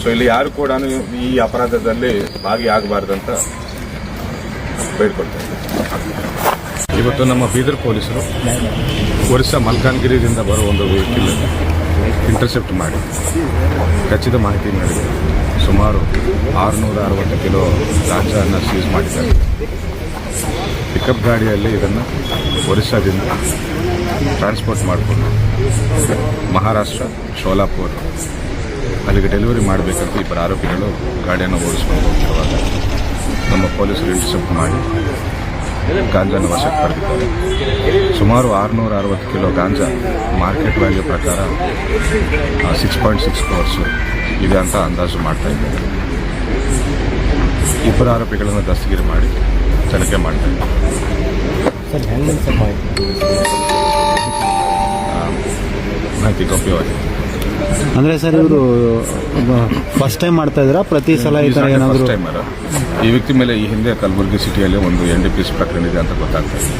So ಇಲ್ಲಿ ಯಾರು ಕೂಡ ಈ ಅಪರಾಧದಲ್ಲಿ ಭಾಗಿಯಾಗಬಾರ್ದಂತ ಬೇಡ್ಕೊಳ್ತಾ ಇದ್ದಾರೆ. ಇವತ್ತು ನಮ್ಮ ಬೀದರ್ ಪೊಲೀಸರು ಒರಿಸ್ಸಾ ಮಲ್ಕಾನ್ಗಿರಿಯಿಂದ ಬರೋ ಒಂದು ವೆಹಿಕಲ್ ಇಂಟರ್ಸೆಪ್ಟ್ ಮಾಡಿ ಖಚಿತ ಮಾಹಿತಿ ಮೇರೆಗೆ ಸುಮಾರು 660 ಕಿಲೋ ಗಾಂಜಾವನ್ನು ಸೀಸ್ ಮಾಡಿದ್ದಾರೆ. ಪಿಕಪ್ ಗಾಡಿಯಲ್ಲಿ ಇದನ್ನು ಒರಿಸ್ಸಾದಿಂದ ಟ್ರಾನ್ಸ್ಪೋರ್ಟ್ ಮಾಡಿಕೊಂಡು ಮಹಾರಾಷ್ಟ್ರ ಶೋಲಾಪುರ್ ಅಲ್ಲಿಗೆ ಡೆಲಿವರಿ ಮಾಡಬೇಕಂತ ಇಬ್ಬರು ಆರೋಪಿಗಳು ಗಾಡಿಯನ್ನು ಓಡಿಸ್ಕೊಂಡು ಹೋಗಿರುವಾಗ ನಮ್ಮ ಪೊಲೀಸರು ಇಂಟರ್ಸೆಪ್ಟ್ ಮಾಡಿ ಗಾಂಜಾನ ವಶಕ್ಕೆ ಪಡೆದಿದ್ದಾರೆ. ಸುಮಾರು 660 ಕಿಲೋ ಗಾಂಜಾ ಮಾರ್ಕೆಟ್ ವ್ಯಾಲ್ಯೂ ಪ್ರಕಾರ 6.6 crores ಇದೆ ಅಂತ ಅಂದಾಜು ಮಾಡ್ತಾ ಇದ್ದಾರೆ. ಇಬ್ಬರು ಆರೋಪಿಗಳನ್ನು ದಸ್ತಗಿರಿ ಮಾಡಿ ತನಿಖೆ ಮಾಡ್ತಾ ಇದ್ದಾರೆ. ಮಾಹಿತಿ ಗೌಪ್ಯವಾಗಿದೆ. ಅಂದರೆ ಸರ್ ಇವರು ಫಸ್ಟ್ ಟೈಮ್ ಮಾಡ್ತಾ ಇದ್ದೀರಾ ಪ್ರತಿ ಸಲ ಈ ಥರ ಏನಾದರೂ? First timer. ಈ ವ್ಯಕ್ತಿ ಮೇಲೆ ಈ ಹಿಂದೆ ಕಲಬುರಗಿ ಸಿಟಿಯಲ್ಲಿ ಒಂದು NDPS ಪ್ರಕರಣ ಇದೆ ಅಂತ ಗೊತ್ತಾಗ್ತಾ ಇದೆ.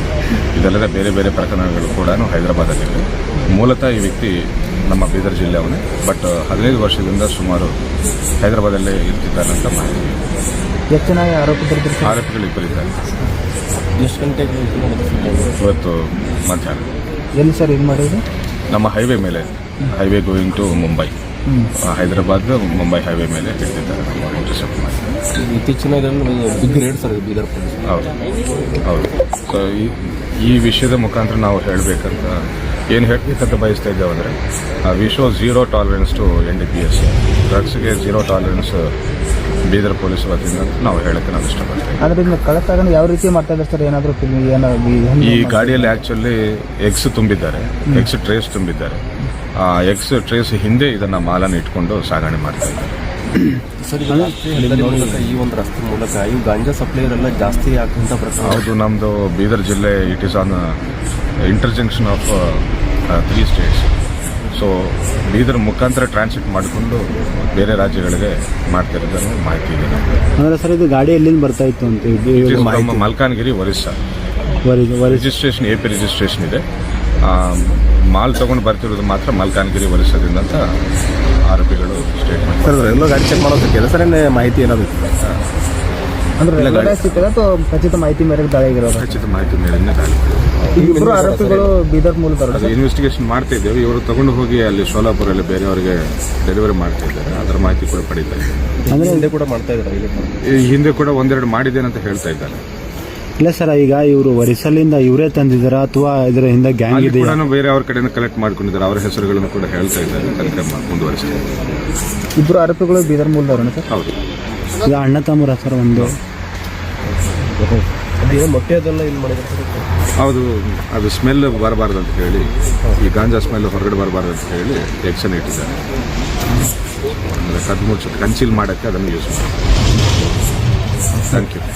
ಇದಲ್ಲದೆ ಬೇರೆ ಬೇರೆ ಪ್ರಕರಣಗಳು ಕೂಡ ಹೈದರಾಬಾದಲ್ಲಿದೆ. ಮೂಲತಃ ಈ ವ್ಯಕ್ತಿ ನಮ್ಮ ಬೀದರ್ ಜಿಲ್ಲೆಯವನೇ, ಬಟ್ 15 ವರ್ಷದಿಂದ ಸುಮಾರು ಹೈದರಾಬಾದಲ್ಲೇ ಇರ್ತಿದ್ದಾರಂತ ಮಾಹಿತಿ. ಎಷ್ಟು ಜನ ಆರೋಪಿಗಳು ಇಬ್ಬರಿದ್ದಾರೆ. ಎಷ್ಟು ಗಂಟೆಗೆ ಇವತ್ತು ಮಧ್ಯಾಹ್ನ. ಎಲ್ಲಿ ಸರ್ ಇದು ಮಾಡಿದ್ರು? ನಮ್ಮ ಹೈವೇ ಮೇಲೆ, highway going to Mumbai, Hyderabad Mumbai highway ಮೇಲೆ ಹಿಡಿದಿದ್ದಾರೆ. ನಮ್ಮ ಇಂಟರ್ಸೆಪ್ಟ್ ಮಾಡಿ ಇತ್ತೀಚಿನ big raid sir Bidar police. ಹೌದು. ಸೊ ಈ ವಿಷಯದ ಮುಖಾಂತರ ನಾವು ಹೇಳಬೇಕಂತ ಬಯಸ್ತಾ ಇದ್ದೇವೆ ಅಂದರೆ we show 0 tolerance to NDPS. ಡ್ರಗ್ಸ್ಗೆ 0 ಟಾಲರೆನ್ಸ್ ಬೀದರ್ ಪೊಲೀಸ್ ವತಿಯಿಂದ ನಾವು ಹೇಳಕ್ಕೆ ನಾವು ಇಷ್ಟಪಡ್ತೇವೆ. ಅದರಿಂದ ಕಳತನ ಯಾವ ರೀತಿ ಮಾಡ್ತಾ ಇದ್ದಾರೆ ಸರ್? ಏನಾದರೂ ಈ ಗಾಡಿಯಲ್ಲಿ ಆ್ಯಕ್ಚುಲಿ ಎಗ್ಸ್ ತುಂಬಿದ್ದಾರೆ, ಎಗ್ಸ್ ಟ್ರೇಸ್ ತುಂಬಿದ್ದಾರೆ. ಆ ಎಗ್ಸ್ ಟ್ರೇಸ್ ಹಿಂದೆ ಇದನ್ನು ಮಾಲನ್ನು ಇಟ್ಕೊಂಡು ಸಾಗಣೆ ಮಾಡ್ತಾ ಇದ್ದಾರೆ. ಈ ಒಂದು ರಸ್ತೆ ಮೂಲಕ ಈ ಗಾಂಜಾ ಸಪ್ಲೈಯರ್ ಎಲ್ಲ ಜಾಸ್ತಿ ಆಗುವಂಥ ಪ್ರಶ್ನೆ. ಹೌದು, ನಮ್ಮದು ಬೀದರ್ ಜಿಲ್ಲೆ it is an interjunction of 3 states. So Bidar ಮುಖಾಂತರ ಟ್ರಾನ್ಸಿಟ್ ಮಾಡಿಕೊಂಡು ಬೇರೆ ರಾಜ್ಯಗಳಿಗೆ ಮಾಡ್ತಿರೋದನ್ನು ಮಾಹಿತಿ ಇದೆ. ಅಂದರೆ ಸರ್ ಇದು ಗಾಡಿ ಎಲ್ಲಿಂದ ಬರ್ತಾ ಇತ್ತು ಅಂತ? Malkajgiri Orissa registration, AP registration ಇದೆ. ಮಾಲ್ ತಗೊಂಡು ಬರ್ತಿರೋದು ಮಾತ್ರ ಮಲ್ಕಾನ್ಗಿರಿ ಒರಿಸ್ಸಾದಿಂದ ಅಂತ ಆರೋಪಿಗಳು ಸ್ಟೇಟ್ಮೆಂಟ್. ಸರ್ ಎಲ್ಲೋ ಗಾಡಿ ಚೆಕ್ ಮಾಡೋದಕ್ಕೆ ಸರ್ ಮಾಹಿತಿ ಏನಾದ್ರು ಅಂದರೆ ಸಿಕ್ಕದ ಅಥವಾ ಖಚಿತ ಮಾಹಿತಿ ಮೇರೆಗೆ ದಾಳಿ ಆಗಿರೋದು? ಖಚಿತ ಮಾಹಿತಿ ಮೇರೆಗೆ ದಾಳಿ. ಇಬ್ಬರು ಆರೋಪಿಗಳು ಬೀದರ್ ಮೂಲಕ ಇನ್ವೆಸ್ಟಿಗೇಷನ್ ಮಾಡ್ತಾ ಇದ್ದೇವೆ. ಇವರು ತಗೊಂಡು ಹೋಗಿ ಅಲ್ಲಿ ಶೋಲಾಪುರಲ್ಲಿ ಬೇರೆಯವರಿಗೆ ಡೆಲಿವರಿ ಮಾಡ್ತಾ ಇದ್ದಾರೆ. ಅದರ ಮಾಹಿತಿ ಕೂಡ ಪಡೀತಾ ಇದ್ದಾರೆ. ಅಂದರೆ ಹಿಂದೆ ಕೂಡ ಮಾಡ್ತಾ ಇದ್ದಾರೆ? ಹಿಂದೆ ಕೂಡ ಒಂದೆರಡು ಮಾಡಿದ್ದೇನೆ ಅಂತ ಹೇಳ್ತಾ ಇದ್ದಾರೆ. ಇಲ್ಲ ಸರ್, ಈಗ ಇವರು ಒರಿಸ್ಸಾಲಿಂದ ಇವರೇ ತಂದಿದ್ದಾರಾ ಅಥವಾ ಇದರ ಹಿಂದೆ ಗ್ಯಾಂಗ್ ಇದೆ? ಬೇರೆ ಅವ್ರ ಕಡೆಯಿಂದ ಕಲೆಕ್ಟ್ ಮಾಡ್ಕೊಂಡಿದ್ದಾರೆ. ಅವರ ಹೆಸರುಗಳನ್ನು ಕೂಡ ಹೇಳ್ತಾ ಇದ್ದಾರೆ. ತನಿಖೆ ಮುಂದುವರಿಸ್ತಾ ಇದ್ದಾರೆ. ಇಬ್ಬರು ಆರೋಪಿಗಳು ಬೀದರ್ ಮೂಲದವ್ರನ್ನ ಸರ್? ಹೌದು. ಈಗ ಅಣ್ಣ ತಮ್ಮರ ಸರ್ ಒಂದು ಮೊಟ್ಟೆ ಅದೆಲ್ಲ ಇಲ್ಲಿ ಮಾಡಿದ್ರೆ ಸರ್? ಹೌದು, ಅದು ಸ್ಮೆಲ್ ಬರಬಾರ್ದು ಅಂತ ಹೇಳಿ, ಈ ಗಾಂಜಾ ಸ್ಮೆಲ್ ಹೊರಗಡೆ ಬರಬಾರ್ದು ಅಂತ ಹೇಳಿ ಎಕ್ಸನ್ ಇಟ್ಟಿದ್ದಾರೆ. ಅಂದರೆ ಕದ್ದು ಮುಚ್ಚಿ ಕನ್ಸೀಲ್ ಮಾಡೋಕ್ಕೆ ಅದನ್ನು ಯೂಸ್ ಮಾಡಿ. Thank you.